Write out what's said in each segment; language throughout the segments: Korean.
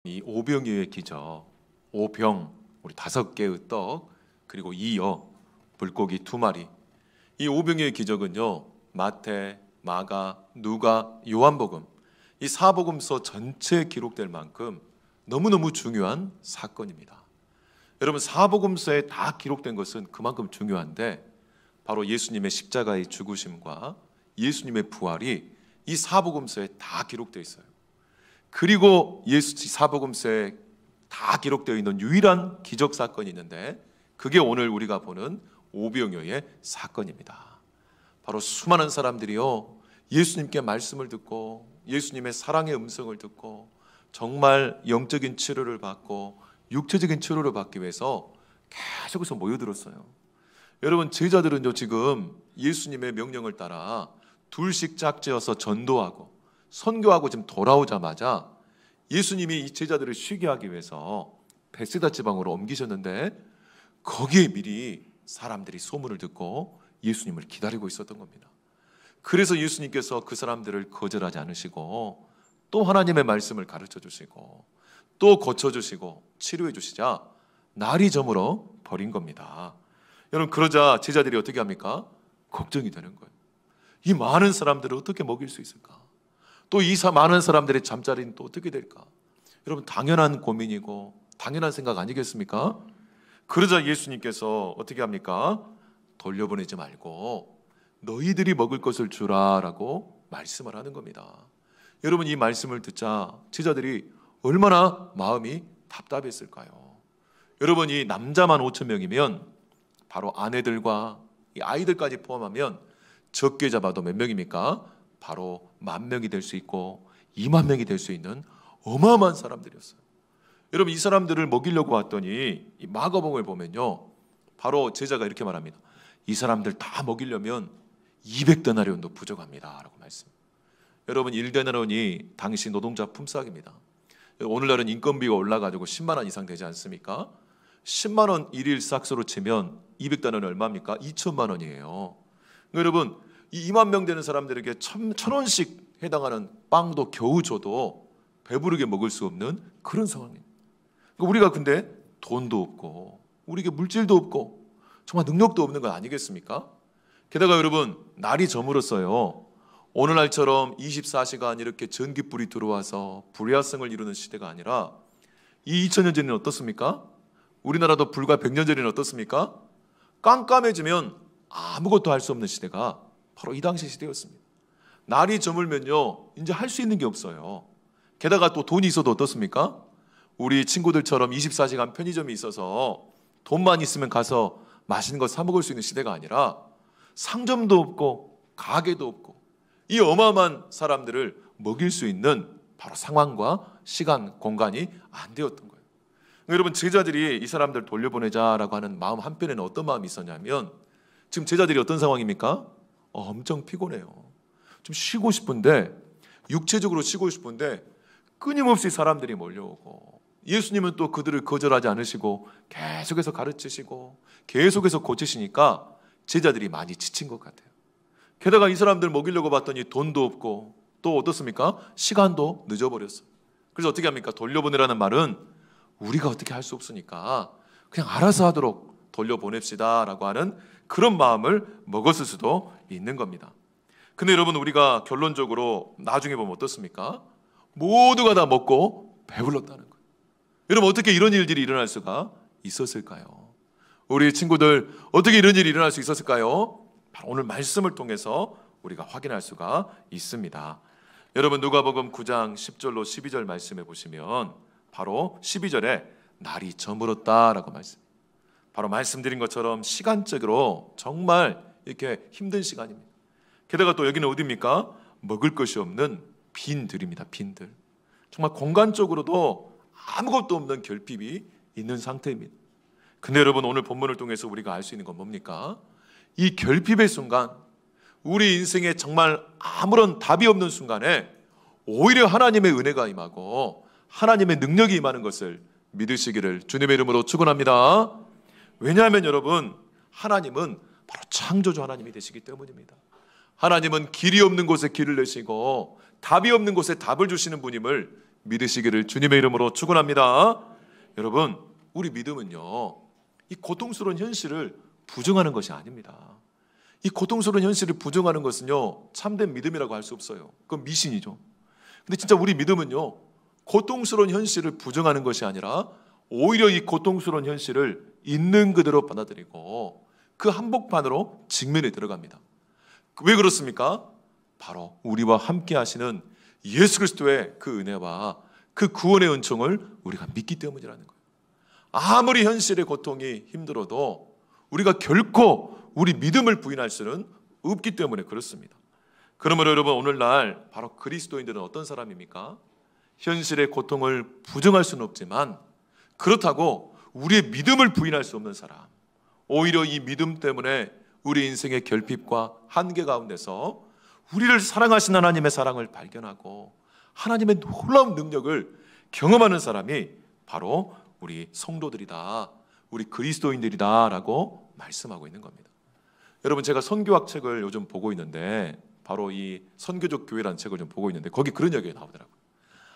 이 오병이어의 기적, 오병, 우리 5개의 떡, 그리고 이어, 물고기 2마리. 이 오병이어의 기적은요, 마태, 마가, 누가, 요한복음, 이 사복음서 전체에 기록될 만큼 너무너무 중요한 사건입니다. 여러분, 사복음서에 다 기록된 것은 그만큼 중요한데, 바로 예수님의 십자가의 죽으심과 예수님의 부활이 이 사복음서에 다 기록되어 있어요. 그리고 사복음서에 다 기록되어 있는 유일한 기적 사건이 있는데, 그게 오늘 우리가 보는 오병이어의 사건입니다. 바로 수많은 사람들이요, 예수님께 말씀을 듣고 예수님의 사랑의 음성을 듣고 정말 영적인 치료를 받고 육체적인 치료를 받기 위해서 계속해서 모여들었어요. 여러분, 제자들은요, 지금 예수님의 명령을 따라 둘씩 짝지어서 전도하고 선교하고 지금 돌아오자마자 예수님이 이 제자들을 쉬게 하기 위해서 베세다 지방으로 옮기셨는데, 거기에 미리 사람들이 소문을 듣고 예수님을 기다리고 있었던 겁니다. 그래서 예수님께서 그 사람들을 거절하지 않으시고 또 하나님의 말씀을 가르쳐 주시고 또 고쳐주시고 치료해 주시자 날이 저물어 버린 겁니다. 여러분, 그러자 제자들이 어떻게 합니까? 걱정이 되는 거예요. 이 많은 사람들을 어떻게 먹일 수 있을까? 또 이 많은 사람들의 잠자리는 또 어떻게 될까? 여러분, 당연한 고민이고 당연한 생각 아니겠습니까? 그러자 예수님께서 어떻게 합니까? 돌려보내지 말고 너희들이 먹을 것을 주라라고 말씀을 하는 겁니다. 여러분, 이 말씀을 듣자 제자들이 얼마나 마음이 답답했을까요? 여러분, 이 남자만 5,000명이면 바로 아내들과 이 아이들까지 포함하면 적게 잡아도 몇 명입니까? 바로 10,000명이 될 수 있고 20,000명이 될 수 있는 어마어마한 사람들이었어요. 여러분, 이 사람들을 먹이려고 왔더니 이 마가복음을 보면요, 바로 제자가 이렇게 말합니다. 이 사람들 다 먹이려면 200데나리온도 부족합니다 라고 말씀. 여러분, 1데나리온이 당시 노동자 품삯입니다. 오늘날은 인건비가 올라가지고 10만 원 이상 되지 않습니까? 10만 원 일일 싹수로 치면 200데나리온이 얼마입니까? 2천만 원이에요. 여러분, 이 2만 명 되는 사람들에게 1,000원씩 해당하는 빵도 겨우 줘도 배부르게 먹을 수 없는 그런 상황입니다. 우리가 근데 돈도 없고 우리에게 물질도 없고 정말 능력도 없는 건 아니겠습니까? 게다가 여러분, 날이 저물었어요. 오늘날처럼 24시간 이렇게 전기불이 들어와서 불야성을 이루는 시대가 아니라 이 2000년 전에는 어떻습니까? 우리나라도 불과 100년 전에는 어떻습니까? 깜깜해지면 아무것도 할 수 없는 시대가 바로 이 당시 시대였습니다. 날이 저물면요, 이제 할 수 있는 게 없어요. 게다가 또 돈이 있어도 어떻습니까? 우리 친구들처럼 24시간 편의점이 있어서 돈만 있으면 가서 맛있는 거 사 먹을 수 있는 시대가 아니라 상점도 없고 가게도 없고 이 어마어마한 사람들을 먹일 수 있는 바로 상황과 시간, 공간이 안 되었던 거예요. 여러분, 제자들이 이 사람들 돌려보내자라고 하는 마음 한편에는 어떤 마음이 있었냐면, 지금 제자들이 어떤 상황입니까? 엄청 피곤해요. 좀 쉬고 싶은데, 육체적으로 쉬고 싶은데 끊임없이 사람들이 몰려오고, 예수님은 또 그들을 거절하지 않으시고 계속해서 가르치시고 계속해서 고치시니까 제자들이 많이 지친 것 같아요. 게다가 이 사람들 먹이려고 봤더니 돈도 없고 또 어떻습니까? 시간도 늦어버렸어요. 그래서 어떻게 합니까? 돌려보내라는 말은 우리가 어떻게 할 수 없으니까 그냥 알아서 하도록 돌려보냅시다 라고 하는 그런 마음을 먹었을 수도 있는 겁니다. 근데 여러분, 우리가 결론적으로 나중에 보면 어떻습니까? 모두가 다 먹고 배불렀다는 거예요. 여러분, 어떻게 이런 일들이 일어날 수가 있었을까요? 우리 친구들, 어떻게 이런 일이 일어날 수 있었을까요? 바로 오늘 말씀을 통해서 우리가 확인할 수가 있습니다. 여러분, 누가복음 9장 10절로 12절 말씀해 보시면 바로 12절에 날이 저물었다라고 말씀. 바로 말씀드린 것처럼 시간적으로 정말 이렇게 힘든 시간입니다. 게다가 또 여기는 어디입니까? 먹을 것이 없는 빈들입니다. 빈들. 정말 공간적으로도 아무것도 없는 결핍이 있는 상태입니다. 근데 여러분, 오늘 본문을 통해서 우리가 알 수 있는 건 뭡니까? 이 결핍의 순간, 우리 인생에 정말 아무런 답이 없는 순간에 오히려 하나님의 은혜가 임하고 하나님의 능력이 임하는 것을 믿으시기를 주님의 이름으로 축원합니다. 왜냐하면 여러분, 하나님은 바로 창조주 하나님이 되시기 때문입니다. 하나님은 길이 없는 곳에 길을 내시고 답이 없는 곳에 답을 주시는 분임을 믿으시기를 주님의 이름으로 축원합니다. 여러분, 우리 믿음은요, 이 고통스러운 현실을 부정하는 것이 아닙니다. 이 고통스러운 현실을 부정하는 것은요, 참된 믿음이라고 할 수 없어요. 그건 미신이죠. 근데 진짜 우리 믿음은요, 고통스러운 현실을 부정하는 것이 아니라 오히려 이 고통스러운 현실을 있는 그대로 받아들이고 그 한복판으로 직면에 들어갑니다. 왜 그렇습니까? 바로 우리와 함께 하시는 예수 그리스도의 그 은혜와 그 구원의 은총을 우리가 믿기 때문이라는 거예요. 아무리 현실의 고통이 힘들어도 우리가 결코 우리 믿음을 부인할 수는 없기 때문에 그렇습니다. 그러므로 여러분, 오늘날 바로 그리스도인들은 어떤 사람입니까? 현실의 고통을 부정할 수는 없지만 그렇다고 우리의 믿음을 부인할 수 없는 사람, 오히려 이 믿음 때문에 우리 인생의 결핍과 한계 가운데서 우리를 사랑하신 하나님의 사랑을 발견하고 하나님의 놀라운 능력을 경험하는 사람이 바로 우리 성도들이다, 우리 그리스도인들이다 라고 말씀하고 있는 겁니다. 여러분, 제가 선교학 책을 요즘 보고 있는데 바로 이 선교적 교회라는 책을 좀 보고 있는데 거기 그런 이야기가 나오더라고요.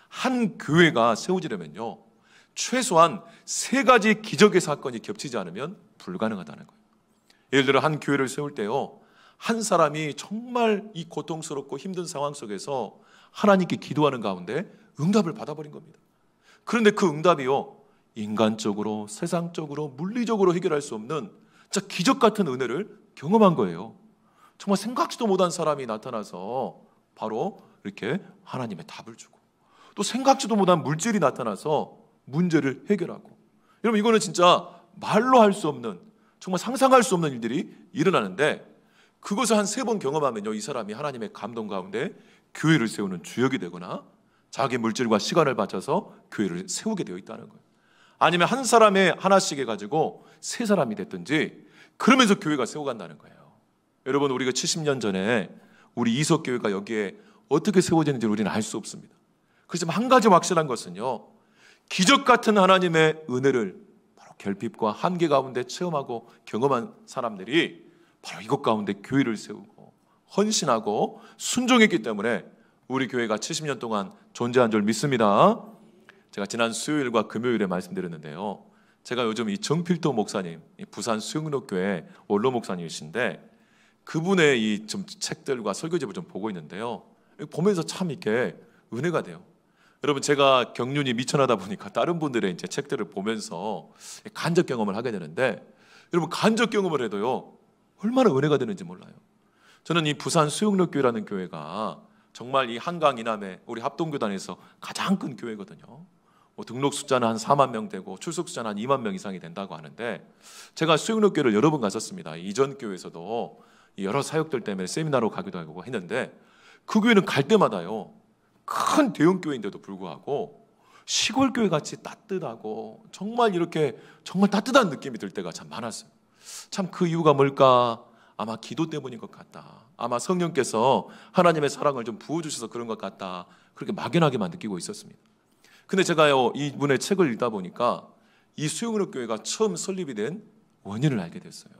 한 교회가 세워지려면요, 최소한 3가지 기적의 사건이 겹치지 않으면 불가능하다는 거예요. 예를 들어 한 교회를 세울 때요, 한 사람이 정말 이 고통스럽고 힘든 상황 속에서 하나님께 기도하는 가운데 응답을 받아버린 겁니다. 그런데 그 응답이요, 인간적으로, 세상적으로, 물리적으로 해결할 수 없는 진짜 기적 같은 은혜를 경험한 거예요. 정말 생각지도 못한 사람이 나타나서 바로 이렇게 하나님의 답을 주고, 또 생각지도 못한 물질이 나타나서 문제를 해결하고, 여러분, 이거는 진짜 말로 할 수 없는, 정말 상상할 수 없는 일들이 일어나는데 그것을 한 3번 경험하면요, 이 사람이 하나님의 감동 가운데 교회를 세우는 주역이 되거나 자기 물질과 시간을 바쳐서 교회를 세우게 되어 있다는 거예요. 아니면 한 사람의 하나씩 해가지고 3사람이 됐든지 그러면서 교회가 세워간다는 거예요. 여러분, 우리가 70년 전에 우리 이석교회가 여기에 어떻게 세워지는지 우리는 알 수 없습니다. 그렇지만 한 가지 확실한 것은요, 기적 같은 하나님의 은혜를 바로 결핍과 한계 가운데 체험하고 경험한 사람들이 바로 이것 가운데 교회를 세우고 헌신하고 순종했기 때문에 우리 교회가 70년 동안 존재한 줄 믿습니다. 제가 지난 수요일과 금요일에 말씀드렸는데요, 제가 요즘 이 정필도 목사님, 부산 수영록교회 원로 목사님이신데 그분의 이 좀 책들과 설교집을 좀 보고 있는데요, 보면서 참 이렇게 은혜가 돼요. 여러분, 제가 경륜이 미천하다 보니까 다른 분들의 이제 책들을 보면서 간접 경험을 하게 되는데, 여러분, 간접 경험을 해도요, 얼마나 은혜가 되는지 몰라요. 저는 이 부산 수영록교회라는 교회가 정말 이 한강 이남에 우리 합동교단에서 가장 큰 교회거든요. 등록 숫자는 한 4만 명 되고 출석 숫자는 한 2만 명 이상이 된다고 하는데, 제가 수영록교회를 여러 번 갔었습니다. 이전 교회에서도 여러 사역들 때문에 세미나로 가기도 하고 했는데, 그 교회는 갈 때마다요, 큰 대형 교회인데도 불구하고 시골 교회 같이 따뜻하고 정말 이렇게 정말 따뜻한 느낌이 들 때가 참 많았어요. 참 그 이유가 뭘까? 아마 기도 때문인 것 같다. 아마 성령께서 하나님의 사랑을 좀 부어주셔서 그런 것 같다. 그렇게 막연하게만 느끼고 있었습니다. 근데 제가요, 이분의 책을 읽다 보니까 이 수영록 교회가 처음 설립이 된 원인을 알게 됐어요.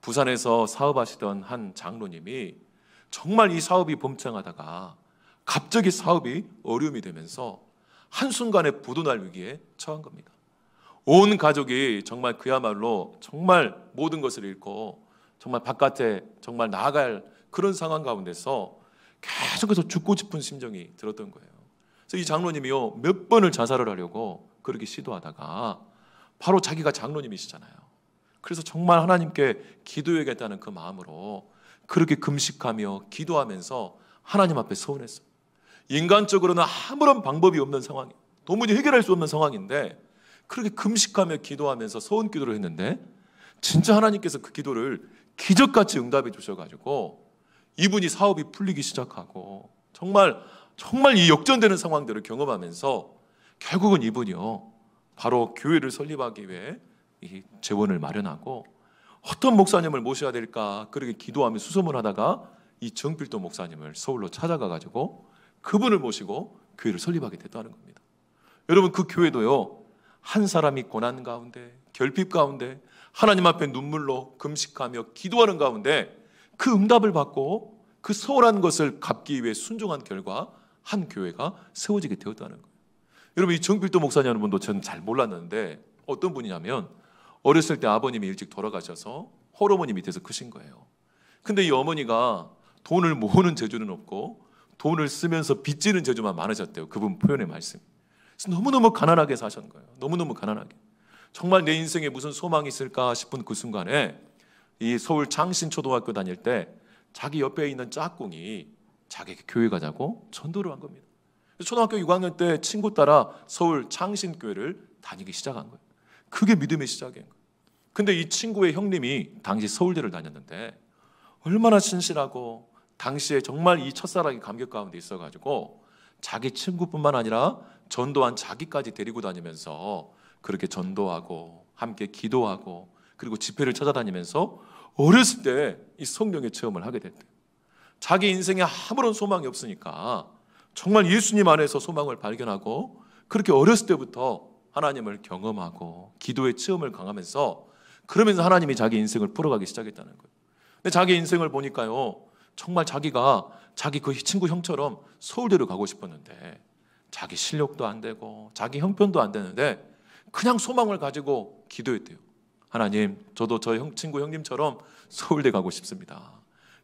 부산에서 사업하시던 한 장로님이 정말 이 사업이 범창하다가 갑자기 사업이 어려움이 되면서 한순간에 부도날 위기에 처한 겁니다. 온 가족이 정말 그야말로 정말 모든 것을 잃고 정말 바깥에 정말 나아갈 그런 상황 가운데서 계속해서 죽고 싶은 심정이 들었던 거예요. 그래서 이 장로님이요, 몇 번을 자살을 하려고 그렇게 시도하다가 바로 자기가 장로님이시잖아요. 그래서 정말 하나님께 기도해야겠다는 그 마음으로 그렇게 금식하며 기도하면서 하나님 앞에 서원했어요. 인간적으로는 아무런 방법이 없는 상황, 도무지 해결할 수 없는 상황인데 그렇게 금식하며 기도하면서 서원 기도를 했는데 진짜 하나님께서 그 기도를 기적같이 응답해 주셔가지고 이분이 사업이 풀리기 시작하고 정말 이 역전되는 상황들을 경험하면서 결국은 이분이요, 바로 교회를 설립하기 위해 이 재원을 마련하고 어떤 목사님을 모셔야 될까 그렇게 기도하며 수소문하다가 이 정필도 목사님을 서울로 찾아가가지고 그분을 모시고 교회를 설립하게 됐다는 겁니다. 여러분, 그 교회도요, 한 사람이 고난 가운데 결핍 가운데 하나님 앞에 눈물로 금식하며 기도하는 가운데 그 응답을 받고 그 소홀한 것을 갚기 위해 순종한 결과 한 교회가 세워지게 되었다는 거예요. 여러분, 이 정필도 목사님은 분도 저는 잘 몰랐는데 어떤 분이냐면 어렸을 때 아버님이 일찍 돌아가셔서 홀어머니 밑에서 크신 거예요. 근데 이 어머니가 돈을 모으는 재주는 없고 돈을 쓰면서 빚지는 재주만 많으셨대요. 그분 표현의 말씀. 그래서 너무너무 가난하게 사신 거예요. 너무너무 가난하게. 정말 내 인생에 무슨 소망이 있을까 싶은 그 순간에 이 서울 창신초등학교 다닐 때 자기 옆에 있는 짝꿍이 자기에게 교회 가자고 전도를 한 겁니다. 초등학교 6학년 때 친구 따라 서울 창신교회를 다니기 시작한 거예요. 그게 믿음의 시작인 거예요. 근데 이 친구의 형님이 당시 서울대를 다녔는데 얼마나 신실하고 당시에 정말 이 첫사랑이 감격 가운데 있어가지고 자기 친구뿐만 아니라 전도한 자기까지 데리고 다니면서 그렇게 전도하고 함께 기도하고 그리고 집회를 찾아다니면서 어렸을 때 이 성령의 체험을 하게 됐대요. 자기 인생에 아무런 소망이 없으니까 정말 예수님 안에서 소망을 발견하고 그렇게 어렸을 때부터 하나님을 경험하고 기도의 체험을 강하면서 그러면서 하나님이 자기 인생을 풀어가기 시작했다는 거예요. 근데 자기 인생을 보니까요, 정말 자기가 자기 그 친구 형처럼 서울대를 가고 싶었는데 자기 실력도 안 되고 자기 형편도 안 되는데 그냥 소망을 가지고 기도했대요. 하나님, 저도 저 친구 형님처럼 서울대 가고 싶습니다.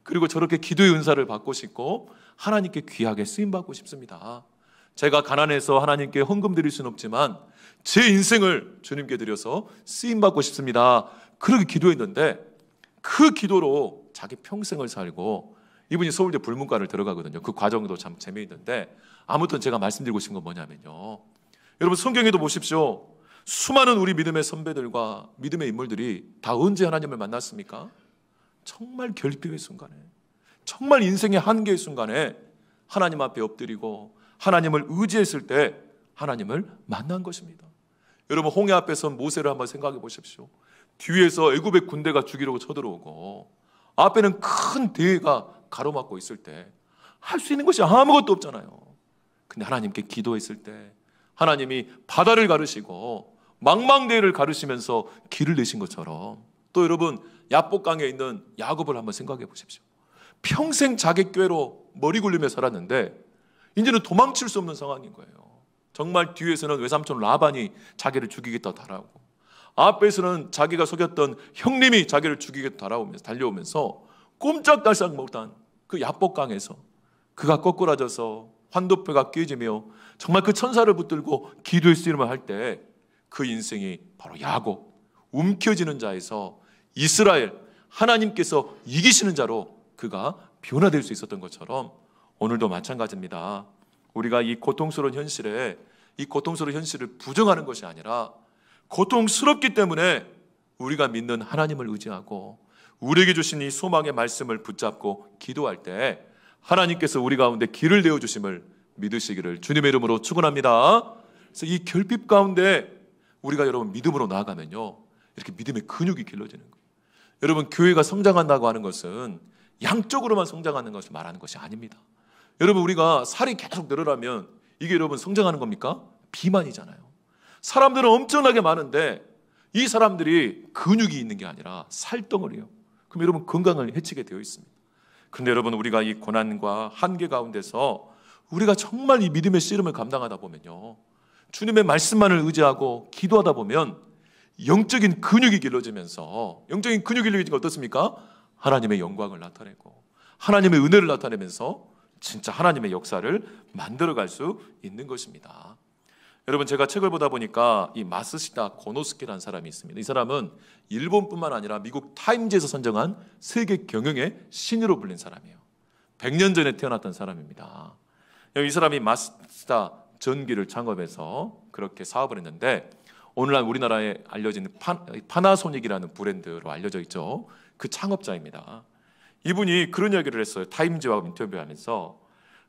그리고 저렇게 기도의 은사를 받고 싶고 하나님께 귀하게 쓰임받고 싶습니다. 제가 가난해서 하나님께 헌금 드릴 수는 없지만 제 인생을 주님께 드려서 쓰임받고 싶습니다. 그렇게 기도했는데 그 기도로 자기 평생을 살고 이분이 서울대 불문과를 들어가거든요. 그 과정도 참 재미있는데 아무튼 제가 말씀드리고 싶은 건 뭐냐면요, 여러분 성경에도 보십시오. 수많은 우리 믿음의 선배들과 믿음의 인물들이 다 언제 하나님을 만났습니까? 정말 결핍의 순간에, 정말 인생의 한계의 순간에 하나님 앞에 엎드리고 하나님을 의지했을 때 하나님을 만난 것입니다. 여러분, 홍해 앞에 선 모세를 한번 생각해 보십시오. 뒤에서 애굽의 군대가 죽이려고 쳐들어오고 앞에는 큰 대해가 가로막고 있을 때 할 수 있는 것이 아무것도 없잖아요. 근데 하나님께 기도했을 때 하나님이 바다를 가르시고 망망대해를 가르시면서 길을 내신 것처럼, 또 여러분 야복강에 있는 야곱을 한번 생각해 보십시오. 평생 자기 꾀로 머리 굴리며 살았는데 이제는 도망칠 수 없는 상황인 거예요. 정말 뒤에서는 외삼촌 라반이 자기를 죽이겠다 달아오고 앞에서는 자기가 속였던 형님이 자기를 죽이겠다 달려오면서 꼼짝달싹 못한 그 야복강에서 그가 거꾸라져서 환도뼈가 깨지며 정말 그 천사를 붙들고 기도의 씨름을 할 때 그 인생이 바로 야곱, 움켜쥐는 자에서 이스라엘, 하나님께서 이기시는 자로 그가 변화될 수 있었던 것처럼 오늘도 마찬가지입니다. 우리가 이 고통스러운 현실을 부정하는 것이 아니라 고통스럽기 때문에 우리가 믿는 하나님을 의지하고 우리에게 주신 이 소망의 말씀을 붙잡고 기도할 때 하나님께서 우리 가운데 길을 내어주심을 믿으시기를 주님의 이름으로 축원합니다. 그래서 이 결핍 가운데 우리가 여러분 믿음으로 나아가면요, 이렇게 믿음의 근육이 길러지는 거예요. 여러분, 교회가 성장한다고 하는 것은 양쪽으로만 성장하는 것을 말하는 것이 아닙니다. 여러분, 우리가 살이 계속 늘어나면 이게 여러분 성장하는 겁니까? 비만이잖아요. 사람들은 엄청나게 많은데 이 사람들이 근육이 있는 게 아니라 살덩어리예요. 그럼 여러분 건강을 해치게 되어 있습니다. 근데 여러분, 우리가 이 고난과 한계 가운데서 우리가 정말 이 믿음의 씨름을 감당하다 보면요, 주님의 말씀만을 의지하고 기도하다 보면 영적인 근육이 길러지면서, 영적인 근육이 길러지니까 어떻습니까? 하나님의 영광을 나타내고 하나님의 은혜를 나타내면서 진짜 하나님의 역사를 만들어갈 수 있는 것입니다. 여러분, 제가 책을 보다 보니까 이 마스시다 고노스케라는 사람이 있습니다. 이 사람은 일본뿐만 아니라 미국 타임즈에서 선정한 세계 경영의 신으로 불린 사람이에요. 100년 전에 태어났던 사람입니다. 이 사람이 마스시다 전기를 창업해서 그렇게 사업을 했는데 오늘날 우리나라에 알려진 파나소닉이라는 브랜드로 알려져 있죠. 그 창업자입니다. 이분이 그런 이야기를 했어요. 타임즈와 인터뷰하면서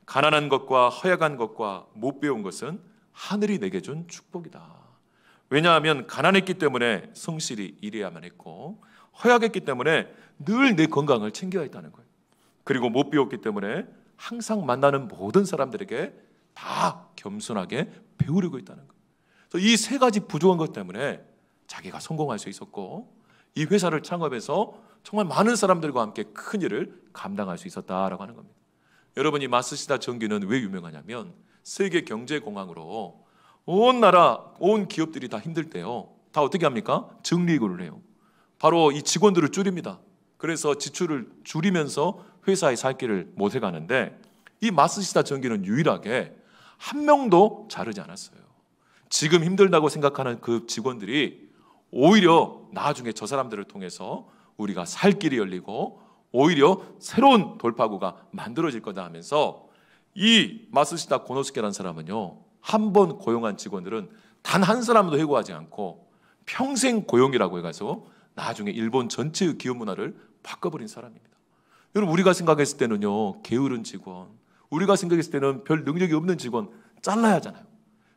가난한 것과 허약한 것과 못 배운 것은 하늘이 내게 준 축복이다. 왜냐하면 가난했기 때문에 성실히 일해야만 했고 허약했기 때문에 늘 내 건강을 챙겨야 했다는 거예요. 그리고 못 배웠기 때문에 항상 만나는 모든 사람들에게 다 겸손하게 배우려고 했다는 거예요. 그래서 이 세 가지 부족한 것 때문에 자기가 성공할 수 있었고 이 회사를 창업해서 정말 많은 사람들과 함께 큰 일을 감당할 수 있었다라고 하는 겁니다. 여러분, 이 마스시다 전기는 왜 유명하냐면 세계 경제 공항으로 온 나라, 온 기업들이 다 힘들 때요, 다 어떻게 합니까? 적리해고를 해요. 바로 이 직원들을 줄입니다. 그래서 지출을 줄이면서 회사의 살 길을 못 해가는데, 이 마쓰시다 전기는 유일하게 한 명도 자르지 않았어요. 지금 힘들다고 생각하는 그 직원들이 오히려 나중에 저 사람들을 통해서 우리가 살 길이 열리고 오히려 새로운 돌파구가 만들어질 거다 하면서, 이 마쓰시다 고노스케라는 사람은요, 한 번 고용한 직원들은 단 한 사람도 해고하지 않고 평생 고용이라고 해가지고 나중에 일본 전체의 기업 문화를 바꿔버린 사람입니다. 여러분, 우리가 생각했을 때는요, 게으른 직원, 우리가 생각했을 때는 별 능력이 없는 직원 잘라야 하잖아요.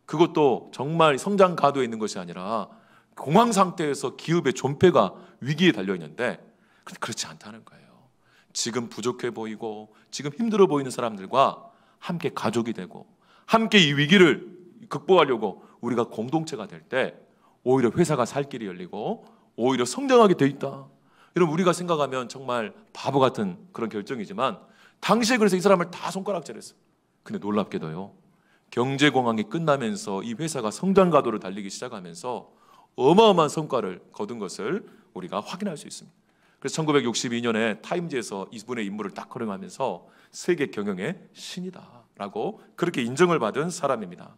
그것도 정말 성장 가도에 있는 것이 아니라 공황 상태에서 기업의 존폐가 위기에 달려 있는데, 그렇지 않다는 거예요. 지금 부족해 보이고 지금 힘들어 보이는 사람들과 함께 가족이 되고 함께 이 위기를 극복하려고 우리가 공동체가 될 때 오히려 회사가 살 길이 열리고 오히려 성장하게 돼 있다. 여러분, 우리가 생각하면 정말 바보 같은 그런 결정이지만 당시에 그래서 이 사람을 다 손가락질했어요. 근데 놀랍게도요, 경제공황이 끝나면서 이 회사가 성장 가도를 달리기 시작하면서 어마어마한 성과를 거둔 것을 우리가 확인할 수 있습니다. 그래서 1962년에 타임즈에서 이분의 인물을 딱 거론하면서 세계 경영의 신이다라고 그렇게 인정을 받은 사람입니다.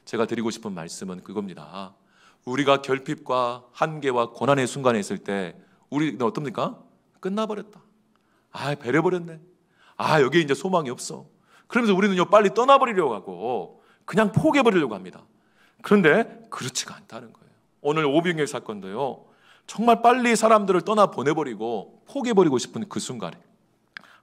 제가 드리고 싶은 말씀은 그겁니다. 우리가 결핍과 한계와 고난의 순간에 있을 때 우리는 어떻습니까? 끝나버렸다. 배려버렸네. 여기 이제 소망이 없어. 그러면서 우리는요, 빨리 떠나버리려고 하고 그냥 포기해버리려고 합니다. 그런데 그렇지가 않다는 거예요. 오늘 오병이어 사건도요, 정말 빨리 사람들을 떠나보내버리고 포기해버리고 싶은 그 순간에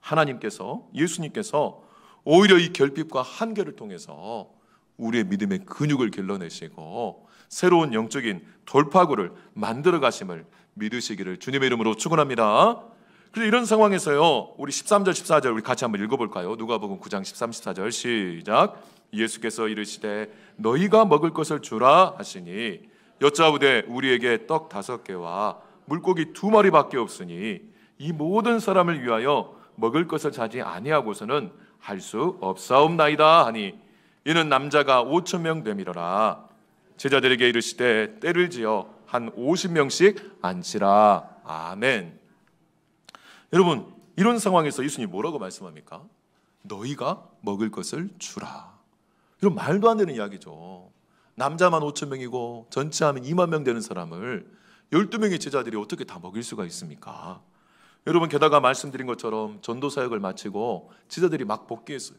하나님께서, 예수님께서 오히려 이 결핍과 한계를 통해서 우리의 믿음의 근육을 길러내시고 새로운 영적인 돌파구를 만들어 가심을 믿으시기를 주님의 이름으로 축원합니다. 그래서 이런 상황에서요, 우리 13절 14절 우리 같이 한번 읽어볼까요? 누가복음 9장 13, 14절 시작. 예수께서 이르시되 너희가 먹을 것을 주라 하시니 여짜오되 우리에게 떡 5개와 물고기 2마리밖에 없으니 이 모든 사람을 위하여 먹을 것을 자지 아니하고서는 할 수 없사옵나이다 하니 이는 남자가 5,000명 되밀어라. 제자들에게 이르시되 때를 지어 한 50명씩 앉히라. 아멘. 여러분, 이런 상황에서 예수님이 뭐라고 말씀합니까? 너희가 먹을 것을 주라. 이런 말도 안 되는 이야기죠. 남자만 5,000명이고 전체 하면 2만 명 되는 사람을 12명의 제자들이 어떻게 다 먹일 수가 있습니까? 여러분, 게다가 말씀드린 것처럼 전도사역을 마치고 제자들이 막 복귀했어요.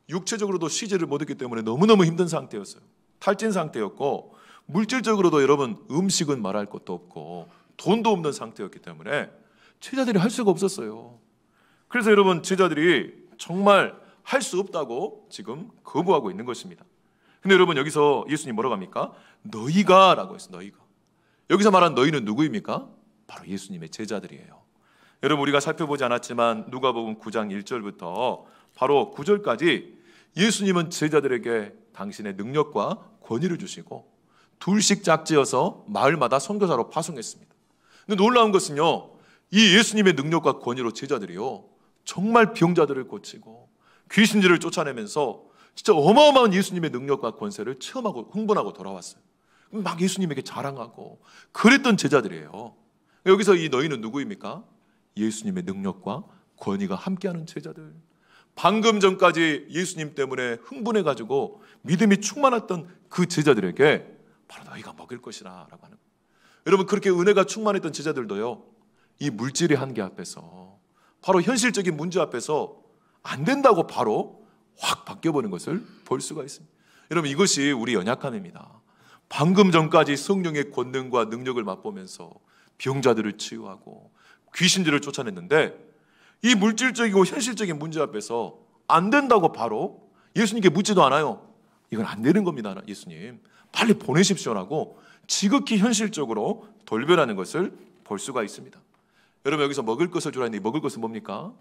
육체적으로도 쉬지를 못했기 때문에 너무너무 힘든 상태였어요. 탈진 상태였고 물질적으로도 여러분 음식은 말할 것도 없고 돈도 없는 상태였기 때문에 제자들이 할 수가 없었어요. 그래서 여러분, 제자들이 정말 할 수 없다고 지금 거부하고 있는 것입니다. 근데 여러분, 여기서 예수님 뭐라고 합니까? 너희가 라고 했어요. 너희가. 여기서 말한 너희는 누구입니까? 바로 예수님의 제자들이에요. 여러분, 우리가 살펴보지 않았지만 누가복음 9장 1절부터 바로 9절까지 예수님은 제자들에게 당신의 능력과 권위를 주시고 둘씩 짝지어서 마을마다 선교사로 파송했습니다. 근데 놀라운 것은요, 이 예수님의 능력과 권위로 제자들이요, 정말 병자들을 고치고 귀신들을 쫓아내면서 진짜 어마어마한 예수님의 능력과 권세를 체험하고 흥분하고 돌아왔어요. 막 예수님에게 자랑하고 그랬던 제자들이에요. 여기서 이 너희는 누구입니까? 예수님의 능력과 권위가 함께하는 제자들. 방금 전까지 예수님 때문에 흥분해가지고 믿음이 충만했던 그 제자들에게 바로 너희가 먹을 것이라 라고 하는 거예요. 여러분, 그렇게 은혜가 충만했던 제자들도요, 이 물질의 한계 앞에서, 바로 현실적인 문제 앞에서 안 된다고 바로 확 바뀌어버리는 것을 볼 수가 있습니다. 여러분, 이것이 우리 연약함입니다. 방금 전까지 성령의 권능과 능력을 맛보면서 병자들을 치유하고 귀신들을 쫓아냈는데 이 물질적이고 현실적인 문제 앞에서 안 된다고 바로 예수님께 묻지도 않아요. 이건 안 되는 겁니다. 예수님 빨리 보내십시오라고 지극히 현실적으로 돌변하는 것을 볼 수가 있습니다. 여러분, 여기서 먹을 것을 주라 했는데 먹을 것은 뭡니까?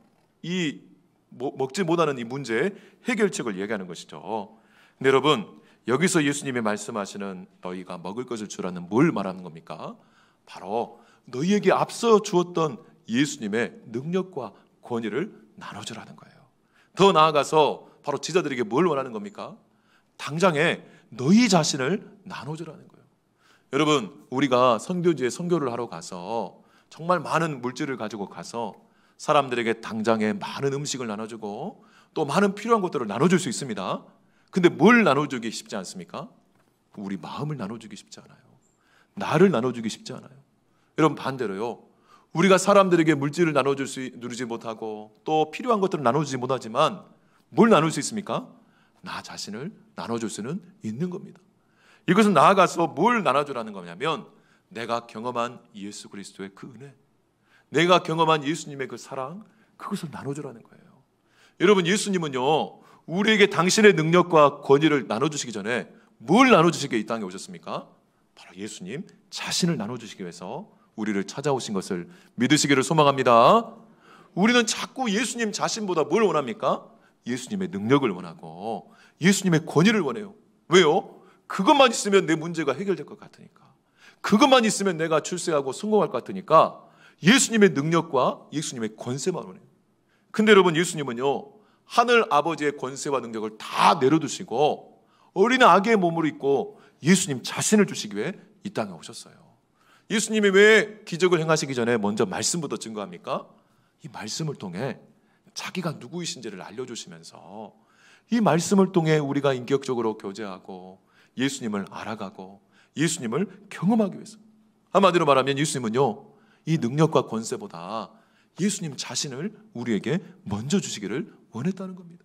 이 먹지 못하는 이 문제의 해결책을 얘기하는 것이죠. 근데 여러분, 여기서 예수님이 말씀하시는 너희가 먹을 것을 주라는 뭘 말하는 겁니까? 바로 너희에게 앞서 주었던 예수님의 능력과 권위를 나눠주라는 거예요. 더 나아가서 바로 제자들에게 뭘 원하는 겁니까? 당장에 너희 자신을 나눠주라는 거예요. 여러분, 우리가 선교지에 선교를 하러 가서 정말 많은 물질을 가지고 가서 사람들에게 당장에 많은 음식을 나눠주고 또 많은 필요한 것들을 나눠줄 수 있습니다. 근데 뭘 나눠주기 쉽지 않습니까? 우리 마음을 나눠주기 쉽지 않아요. 나를 나눠주기 쉽지 않아요. 여러분, 반대로요, 우리가 사람들에게 물질을 누리지 못하고 또 필요한 것들을 나눠주지 못하지만 뭘 나눌 수 있습니까? 나 자신을 나눠줄 수는 있는 겁니다. 이것은 나아가서 뭘 나눠주라는 거냐면 내가 경험한 예수 그리스도의 그 은혜, 내가 경험한 예수님의 그 사랑, 그것을 나눠주라는 거예요. 여러분, 예수님은요, 우리에게 당신의 능력과 권위를 나눠주시기 전에 뭘 나눠주시기에 이 땅에 오셨습니까? 바로 예수님 자신을 나눠주시기 위해서 우리를 찾아오신 것을 믿으시기를 소망합니다. 우리는 자꾸 예수님 자신보다 뭘 원합니까? 예수님의 능력을 원하고 예수님의 권위를 원해요. 왜요? 그것만 있으면 내 문제가 해결될 것 같으니까, 그것만 있으면 내가 출세하고 성공할 것 같으니까 예수님의 능력과 예수님의 권세만 원해요. 근데 여러분, 예수님은요, 하늘 아버지의 권세와 능력을 다 내려두시고 어린 아기의 몸을 입고 예수님 자신을 주시기 위해 이 땅에 오셨어요. 예수님이 왜 기적을 행하시기 전에 먼저 말씀부터 증거합니까? 이 말씀을 통해 자기가 누구이신지를 알려주시면서 이 말씀을 통해 우리가 인격적으로 교제하고 예수님을 알아가고 예수님을 경험하기 위해서, 한마디로 말하면 예수님은요, 이 능력과 권세보다 예수님 자신을 우리에게 먼저 주시기를 원했다는 겁니다.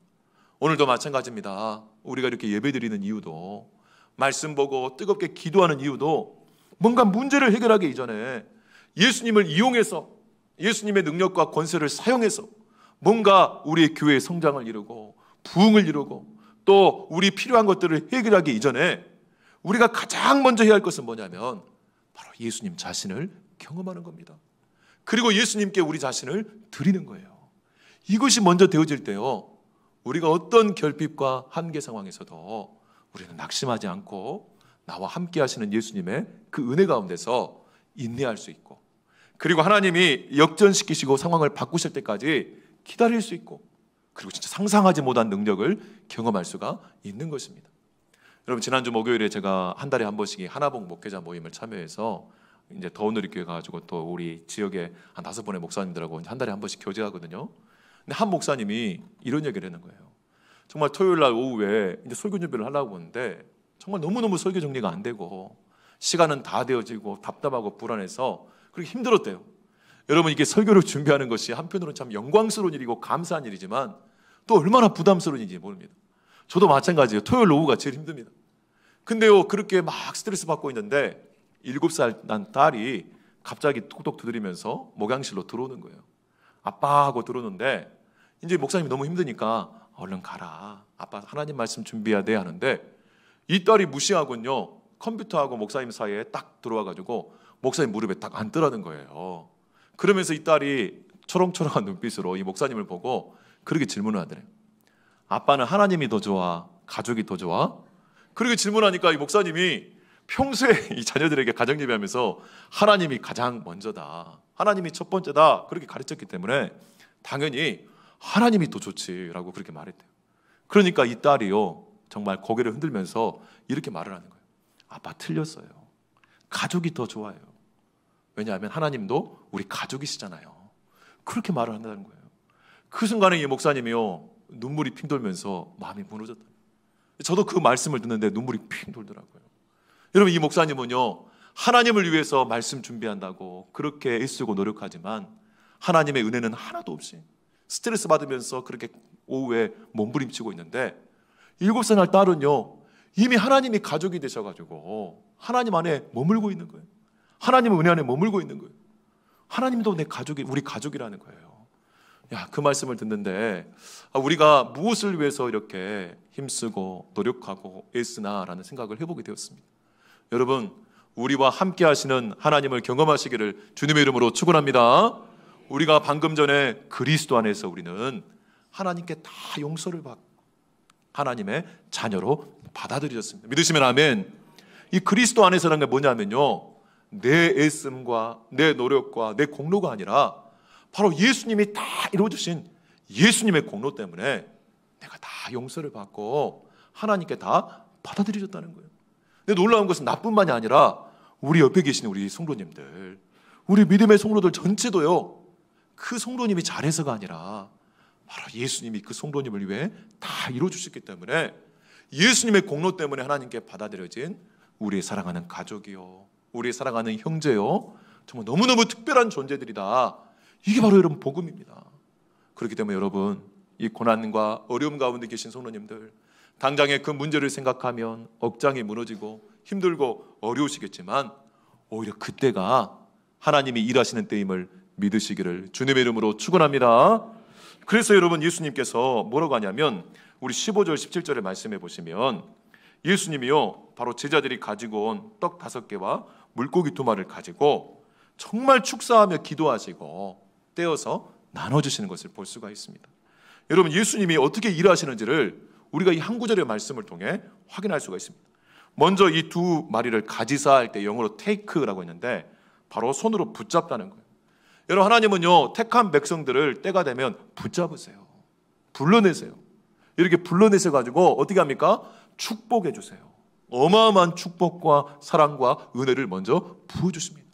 오늘도 마찬가지입니다. 우리가 이렇게 예배드리는 이유도, 말씀 보고 뜨겁게 기도하는 이유도 뭔가 문제를 해결하기 이전에 예수님을 이용해서 예수님의 능력과 권세를 사용해서 뭔가 우리의 교회의 성장을 이루고 부흥을 이루고 또 우리 필요한 것들을 해결하기 이전에 우리가 가장 먼저 해야 할 것은 뭐냐면 바로 예수님 자신을 경험하는 겁니다. 그리고 예수님께 우리 자신을 드리는 거예요. 이것이 먼저 되어질 때요, 우리가 어떤 결핍과 한계 상황에서도 우리는 낙심하지 않고 나와 함께 하시는 예수님의 그 은혜 가운데서 인내할 수 있고, 그리고 하나님이 역전시키시고 상황을 바꾸실 때까지 기다릴 수 있고, 그리고 진짜 상상하지 못한 능력을 경험할 수가 있는 것입니다. 여러분, 지난주 목요일에 제가 한 달에 한 번씩 하나복 목회자 모임을 참여해서 이제 더운우리교회 가지고 또 우리 지역에 한 5분의 목사님들하고 한 달에 한 번씩 교제하거든요. 근데 한 목사님이 이런 얘기를 하는 거예요. 정말 토요일 날 오후에 이제 설교 준비를 하려고 하는데 정말 너무너무 설교 정리가 안 되고 시간은 다 되어지고 답답하고 불안해서 그렇게 힘들었대요. 여러분, 이게 설교를 준비하는 것이 한편으로는 참 영광스러운 일이고 감사한 일이지만 또 얼마나 부담스러운 일인지 모릅니다. 저도 마찬가지예요. 토요일 오후가 제일 힘듭니다. 근데요, 그렇게 막 스트레스 받고 있는데 7살 난 딸이 갑자기 톡톡 두드리면서 목양실로 들어오는 거예요. 아빠 하고 들어오는데 이제 목사님이 너무 힘드니까 얼른 가라, 아빠 하나님 말씀 준비해야 돼 하는데 이 딸이 무시하고요, 컴퓨터하고 목사님 사이에 딱 들어와가지고 목사님 무릎에 딱 앉더라는 거예요. 그러면서 이 딸이 초롱초롱한 눈빛으로 이 목사님을 보고 그렇게 질문을 하더래요. 아빠는 하나님이 더 좋아, 가족이 더 좋아? 그렇게 질문하니까 이 목사님이 평소에 이 자녀들에게 가정 예배하면서 하나님이 가장 먼저다, 하나님이 첫 번째다, 그렇게 가르쳤기 때문에 당연히 하나님이 더 좋지라고 그렇게 말했대요. 그러니까 이 딸이요, 정말 고개를 흔들면서 이렇게 말을 하는 거예요. 아빠 틀렸어요. 가족이 더 좋아요. 왜냐하면 하나님도 우리 가족이시잖아요. 그렇게 말을 한다는 거예요. 그 순간에 이 목사님이요, 눈물이 핑 돌면서 마음이 무너졌다. 저도 그 말씀을 듣는데 눈물이 핑 돌더라고요. 여러분, 이 목사님은요, 하나님을 위해서 말씀 준비한다고 그렇게 애쓰고 노력하지만 하나님의 은혜는 하나도 없이 스트레스 받으면서 그렇게 오후에 몸부림치고 있는데 7살 딸은요, 이미 하나님이 가족이 되셔가지고 하나님 안에 머물고 있는 거예요. 하나님의 은혜 안에 머물고 있는 거예요. 하나님도 내 가족이, 우리 가족이라는 거예요. 야, 그 말씀을 듣는데 우리가 무엇을 위해서 이렇게 힘쓰고 노력하고 애쓰나라는 생각을 해보게 되었습니다. 여러분, 우리와 함께 하시는 하나님을 경험하시기를 주님의 이름으로 축원합니다. 우리가 방금 전에 그리스도 안에서 우리는 하나님께 다 용서를 받고 하나님의 자녀로 받아들여졌습니다. 믿으시면 아멘. 이 그리스도 안에서라는 게 뭐냐면요, 내 애씀과 내 노력과 내 공로가 아니라 바로 예수님이 다 이루어주신 예수님의 공로 때문에 내가 다 용서를 받고 하나님께 다 받아들여졌다는 거예요. 근데 놀라운 것은 나뿐만이 아니라 우리 옆에 계신 우리 성도님들, 우리 믿음의 성도들 전체도요, 그 성도님이 잘해서가 아니라 바로 예수님이 그 성도님을 위해 다 이루어주셨기 때문에, 예수님의 공로 때문에 하나님께 받아들여진 우리의 사랑하는 가족이요, 우리의 사랑하는 형제요, 정말 너무너무 특별한 존재들이다. 이게 바로 여러분 복음입니다. 그렇기 때문에 여러분, 이 고난과 어려움 가운데 계신 성도님들, 당장의 그 문제를 생각하면 억장이 무너지고 힘들고 어려우시겠지만, 오히려 그때가 하나님이 일하시는 때임을 믿으시기를 주님의 이름으로 축원합니다. 그래서 여러분, 예수님께서 뭐라고 하냐면, 우리 15절 17절의 말씀해 보시면, 예수님이요, 바로 제자들이 가지고 온 떡 5개와 물고기 2마리를 가지고 정말 축사하며 기도하시고 떼어서 나눠주시는 것을 볼 수가 있습니다. 여러분, 예수님이 어떻게 일하시는지를 우리가 이 한 구절의 말씀을 통해 확인할 수가 있습니다. 먼저 이 2마리를 가지사할 때 영어로 take라고 했는데, 바로 손으로 붙잡다는 거예요. 여러분, 하나님은요, 택한 백성들을 때가 되면 붙잡으세요. 불러내세요. 이렇게 불러내셔 가지고 어떻게 합니까? 축복해 주세요. 어마어마한 축복과 사랑과 은혜를 먼저 부어주십니다.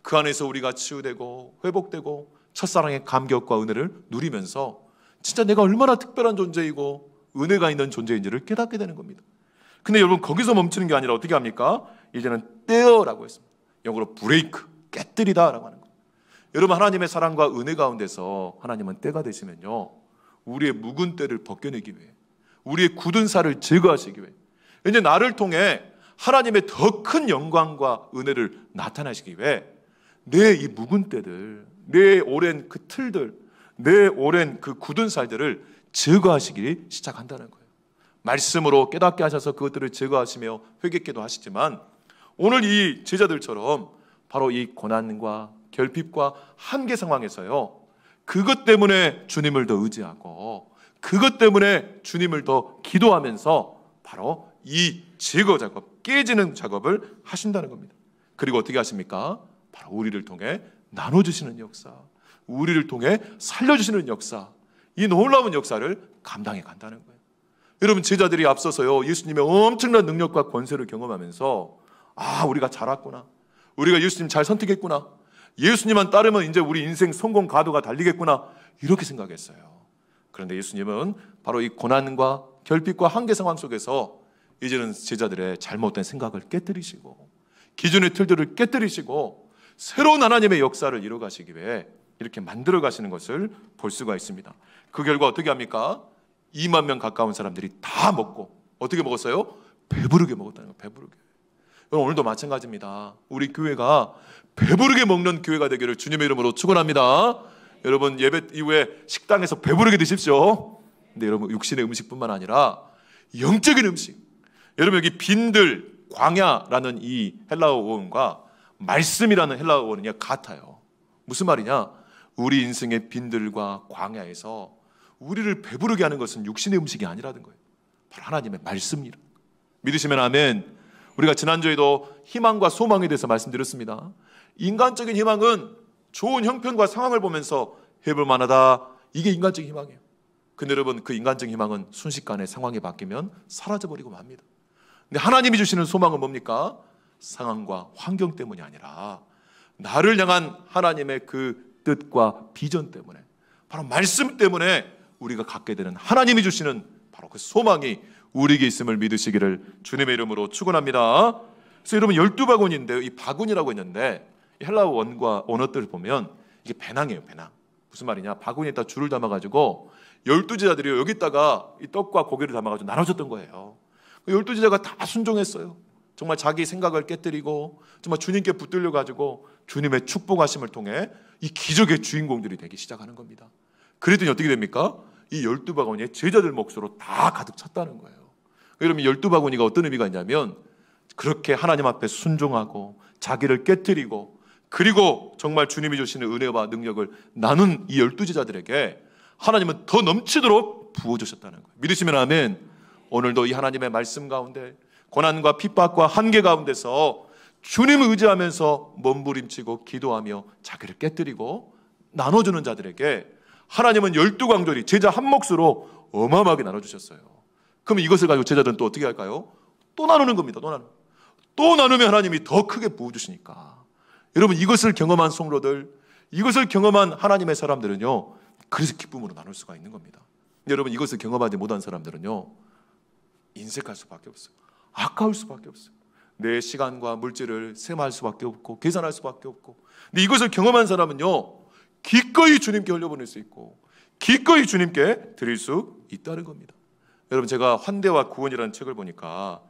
그 안에서 우리가 치유되고 회복되고 첫사랑의 감격과 은혜를 누리면서 진짜 내가 얼마나 특별한 존재이고 은혜가 있는 존재인지를 깨닫게 되는 겁니다. 근데 여러분, 거기서 멈추는 게 아니라 어떻게 합니까? 이제는 떼어라고 했습니다. 영어로 브레이크, 깨뜨리다라고 하는 거예요. 여러분, 하나님의 사랑과 은혜 가운데서 하나님은 때가 되시면요, 우리의 묵은 때를 벗겨내기 위해, 우리의 굳은 살을 제거하시기 위해, 이제 나를 통해 하나님의 더 큰 영광과 은혜를 나타나시기 위해 내 이 묵은 때들, 내 오랜 그 틀들, 내 오랜 그 굳은 살들을 제거하시기 시작한다는 거예요. 말씀으로 깨닫게 하셔서 그것들을 제거하시며 회개케도 하시지만, 오늘 이 제자들처럼 바로 이 고난과 결핍과 한계 상황에서요, 그것 때문에 주님을 더 의지하고 그것 때문에 주님을 더 기도하면서 바로 이 제거 작업, 깨지는 작업을 하신다는 겁니다. 그리고 어떻게 하십니까? 바로 우리를 통해 나눠주시는 역사, 우리를 통해 살려주시는 역사, 이 놀라운 역사를 감당해 간다는 거예요. 여러분, 제자들이 앞서서요, 예수님의 엄청난 능력과 권세를 경험하면서, 아, 우리가 잘 왔구나, 우리가 예수님 잘 선택했구나, 예수님만 따르면 이제 우리 인생 성공 가도가 달리겠구나, 이렇게 생각했어요. 그런데 예수님은 바로 이 고난과 결핍과 한계 상황 속에서 이제는 제자들의 잘못된 생각을 깨뜨리시고 기존의 틀들을 깨뜨리시고 새로운 하나님의 역사를 이뤄가시기 위해 이렇게 만들어 가시는 것을 볼 수가 있습니다. 그 결과 어떻게 합니까? 2만 명 가까운 사람들이 다 먹고, 어떻게 먹었어요? 배부르게 먹었다는 거예요. 배부르게. 오늘도 마찬가지입니다. 우리 교회가 배부르게 먹는 교회가 되기를 주님의 이름으로 축원합니다. 여러분, 예배 이후에 식당에서 배부르게 드십시오. 근데 여러분, 육신의 음식뿐만 아니라 영적인 음식, 여러분, 여기 빈들, 광야라는 이 헬라어 어원과 말씀이라는 헬라어 어원이 같아요. 무슨 말이냐? 우리 인생의 빈들과 광야에서 우리를 배부르게 하는 것은 육신의 음식이 아니라는 거예요. 바로 하나님의 말씀이라. 믿으시면 아멘. 우리가 지난주에도 희망과 소망에 대해서 말씀드렸습니다. 인간적인 희망은 좋은 형편과 상황을 보면서 해볼 만하다, 이게 인간적인 희망이에요. 근데 여러분, 그 인간적인 희망은 순식간에 상황이 바뀌면 사라져버리고 맙니다. 근데 하나님이 주시는 소망은 뭡니까? 상황과 환경 때문이 아니라 나를 향한 하나님의 그 뜻과 비전 때문에, 바로 말씀 때문에 우리가 갖게 되는 하나님이 주시는 바로 그 소망이 우리에게 있음을 믿으시기를 주님의 이름으로 축원합니다. 그래서 여러분, 12바구니인데요, 이 바구니라고 했는데 이 헬라어 원과 언어들을 보면 이게 배낭이에요. 배낭. 무슨 말이냐? 바구니에다 줄을 담아가지고 12제자들이 여기다가 이 떡과 고기를 담아가지고 나눠줬던 거예요. 12제자가 다 순종했어요. 정말 자기 생각을 깨뜨리고 정말 주님께 붙들려가지고 주님의 축복하심을 통해 이 기적의 주인공들이 되기 시작하는 겁니다. 그랬더니 어떻게 됩니까? 이 12바구니에 제자들 몫으로 다 가득 찼다는 거예요. 여러분, 12바구니가 어떤 의미가 있냐면, 그렇게 하나님 앞에 순종하고 자기를 깨뜨리고 그리고 정말 주님이 주시는 은혜와 능력을 나눈 이 12제자들에게 하나님은 더 넘치도록 부어주셨다는 거예요. 믿으시면 아멘. 오늘도 이 하나님의 말씀 가운데 고난과 핍박과 한계 가운데서 주님을 의지하면서 몸부림치고 기도하며 자기를 깨뜨리고 나눠주는 자들에게 하나님은 12광절이 제자 한 몫으로 어마어마하게 나눠주셨어요. 그럼 이것을 가지고 제자들은 또 어떻게 할까요? 또 나누는 겁니다. 또 나누면 하나님이 더 크게 부어주시니까. 여러분, 이것을 경험한 성도들, 이것을 경험한 하나님의 사람들은요, 그래서 기쁨으로 나눌 수가 있는 겁니다. 여러분, 이것을 경험하지 못한 사람들은요, 인색할 수밖에 없어요. 아까울 수밖에 없어요. 내 시간과 물질을 셈할 수밖에 없고 계산할 수밖에 없고. 근데 이것을 경험한 사람은요, 기꺼이 주님께 흘려보낼 수 있고 기꺼이 주님께 드릴 수 있다는 겁니다. 여러분, 제가 환대와 구원이라는 책을 보니까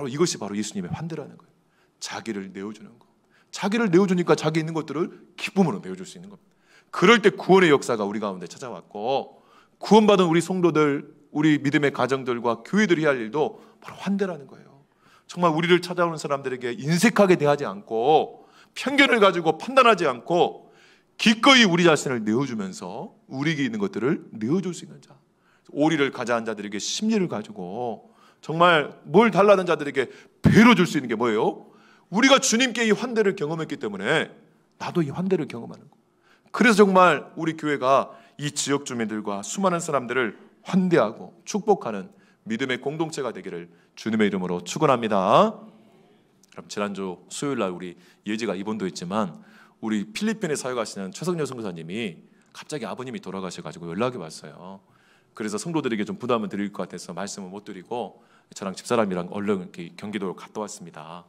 이것이 바로 예수님의 환대라는 거예요. 자기를 내어주는 거. 자기를 내어주니까 자기 있는 것들을 기쁨으로 내어줄 수 있는 겁니다. 그럴 때 구원의 역사가 우리 가운데 찾아왔고, 구원받은 우리 성도들, 우리 믿음의 가정들과 교회들이 할 일도 바로 환대라는 거예요. 정말 우리를 찾아오는 사람들에게 인색하게 대하지 않고 편견을 가지고 판단하지 않고 기꺼이 우리 자신을 내어주면서 우리에게 있는 것들을 내어줄 수 있는 자, 오리를 가져간 자들에게 심리를 가지고 정말 뭘 달라는 자들에게 배로 줄 수 있는 게 뭐예요? 우리가 주님께 이 환대를 경험했기 때문에 나도 이 환대를 경험하는 거. 그래서 정말 우리 교회가 이 지역 주민들과 수많은 사람들을 환대하고 축복하는 믿음의 공동체가 되기를 주님의 이름으로 축원합니다. 그럼 지난주 수요일 날 우리 예지가 입원도 했지만 우리 필리핀에 사역하시는 최성녀 선교사님이 갑자기 아버님이 돌아가셔가지고 연락이 왔어요. 그래서 성도들에게 좀 부담을 드릴 것 같아서 말씀을 못 드리고 저랑 집사람이랑 얼른 이렇게 경기도로 갔다 왔습니다.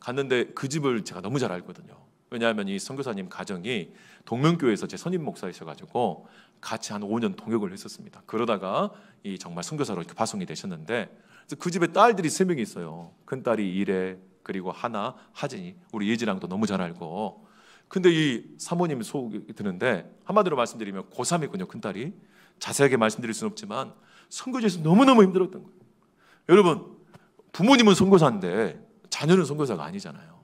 갔는데 그 집을 제가 너무 잘 알거든요. 왜냐하면 이 선교사님 가정이 동명교회에서 제 선임 목사이셔가지고 같이 한 5년 동역을 했었습니다. 그러다가 이 정말 선교사로 이렇게 파송이 되셨는데, 그 집에 딸들이 3명이 있어요. 큰 딸이 이래, 그리고 하나, 하진이, 우리 예지랑도 너무 잘 알고. 근데 이 사모님 소개이 드는데 한마디로 말씀드리면 고3이군요. 큰 딸이. 자세하게 말씀드릴 수는 없지만 선교지에서 너무너무 힘들었던 거예요. 여러분, 부모님은 선교사인데 자녀는 선교사가 아니잖아요.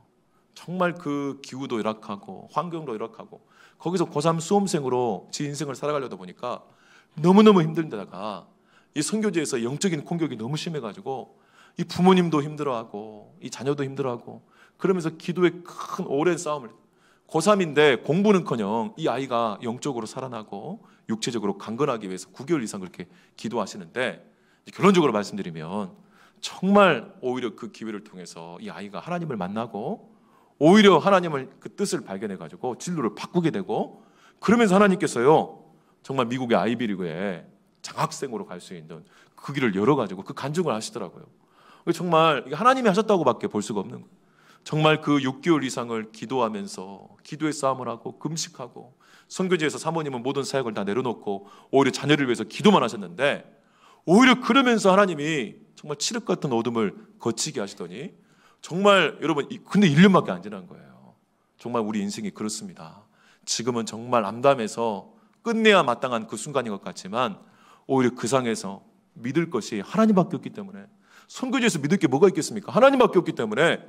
정말 그 기후도 열악하고 환경도 열악하고 거기서 고3 수험생으로 지 인생을 살아가려다 보니까 너무너무 힘든 데다가 이 선교지에서 영적인 공격이 너무 심해가지고 이 부모님도 힘들어하고 이 자녀도 힘들어하고 그러면서 기도에 큰 오랜 싸움을, 고3인데 공부는커녕 이 아이가 영적으로 살아나고 육체적으로 강건하기 위해서 9개월 이상 그렇게 기도하시는데, 결론적으로 말씀드리면 정말 오히려 그 기회를 통해서 이 아이가 하나님을 만나고 오히려 하나님을 그 뜻을 발견해가지고 진로를 바꾸게 되고, 그러면서 하나님께서요 정말 미국의 아이비리그에 장학생으로 갈 수 있는 그 길을 열어가지고 그 간증을 하시더라고요. 정말 이게 하나님이 하셨다고밖에 볼 수가 없는 거예요. 정말 그 6개월 이상을 기도하면서 기도의 싸움을 하고 금식하고, 선교지에서 사모님은 모든 사역을 다 내려놓고 오히려 자녀를 위해서 기도만 하셨는데, 오히려 그러면서 하나님이 정말 칠흑 같은 어둠을 거치게 하시더니 정말 여러분, 근데 1년밖에 안 지난 거예요. 정말 우리 인생이 그렇습니다. 지금은 정말 암담해서 끝내야 마땅한 그 순간인 것 같지만 오히려 그 상에서 믿을 것이 하나님밖에 없기 때문에, 선교지에서 믿을 게 뭐가 있겠습니까? 하나님밖에 없기 때문에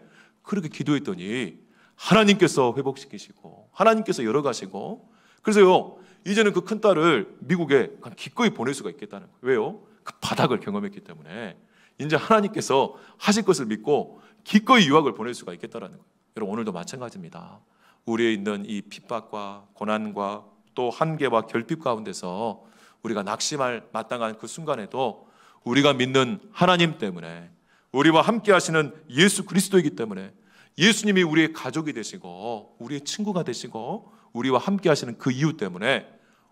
그렇게 기도했더니 하나님께서 회복시키시고 하나님께서 열어가시고, 그래서요 이제는 그 큰딸을 미국에 기꺼이 보낼 수가 있겠다는 거예요. 왜요? 그 바닥을 경험했기 때문에 이제 하나님께서 하실 것을 믿고 기꺼이 유학을 보낼 수가 있겠다는 거예요. 여러분, 오늘도 마찬가지입니다. 우리에 있는 이 핍박과 고난과 또 한계와 결핍 가운데서 우리가 낙심할 마땅한 그 순간에도 우리가 믿는 하나님 때문에, 우리와 함께 하시는 예수 그리스도이기 때문에, 예수님이 우리의 가족이 되시고 우리의 친구가 되시고 우리와 함께 하시는 그 이유 때문에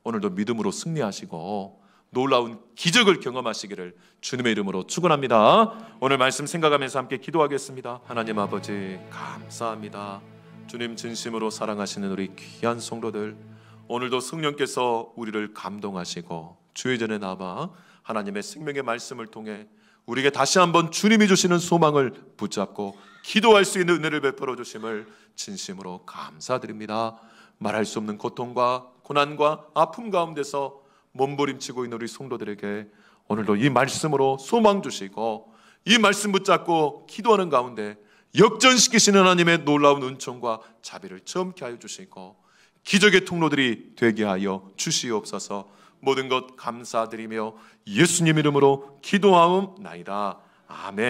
오늘도 믿음으로 승리하시고 놀라운 기적을 경험하시기를 주님의 이름으로 축원합니다. 오늘 말씀 생각하면서 함께 기도하겠습니다. 하나님 아버지, 감사합니다. 주님 진심으로 사랑하시는 우리 귀한 성도들, 오늘도 성령께서 우리를 감동하시고 주의 전에 나와 하나님의 생명의 말씀을 통해 우리에게 다시 한번 주님이 주시는 소망을 붙잡고 기도할 수 있는 은혜를 베풀어 주심을 진심으로 감사드립니다. 말할 수 없는 고통과 고난과 아픔 가운데서 몸부림치고 있는 우리 성도들에게 오늘도 이 말씀으로 소망 주시고 이 말씀 붙잡고 기도하는 가운데 역전시키시는 하나님의 놀라운 은총과 자비를 체험케 하여 주시고 기적의 통로들이 되게 하여 주시옵소서. 모든 것 감사드리며 예수님 이름으로 기도하옵나이다. 아멘.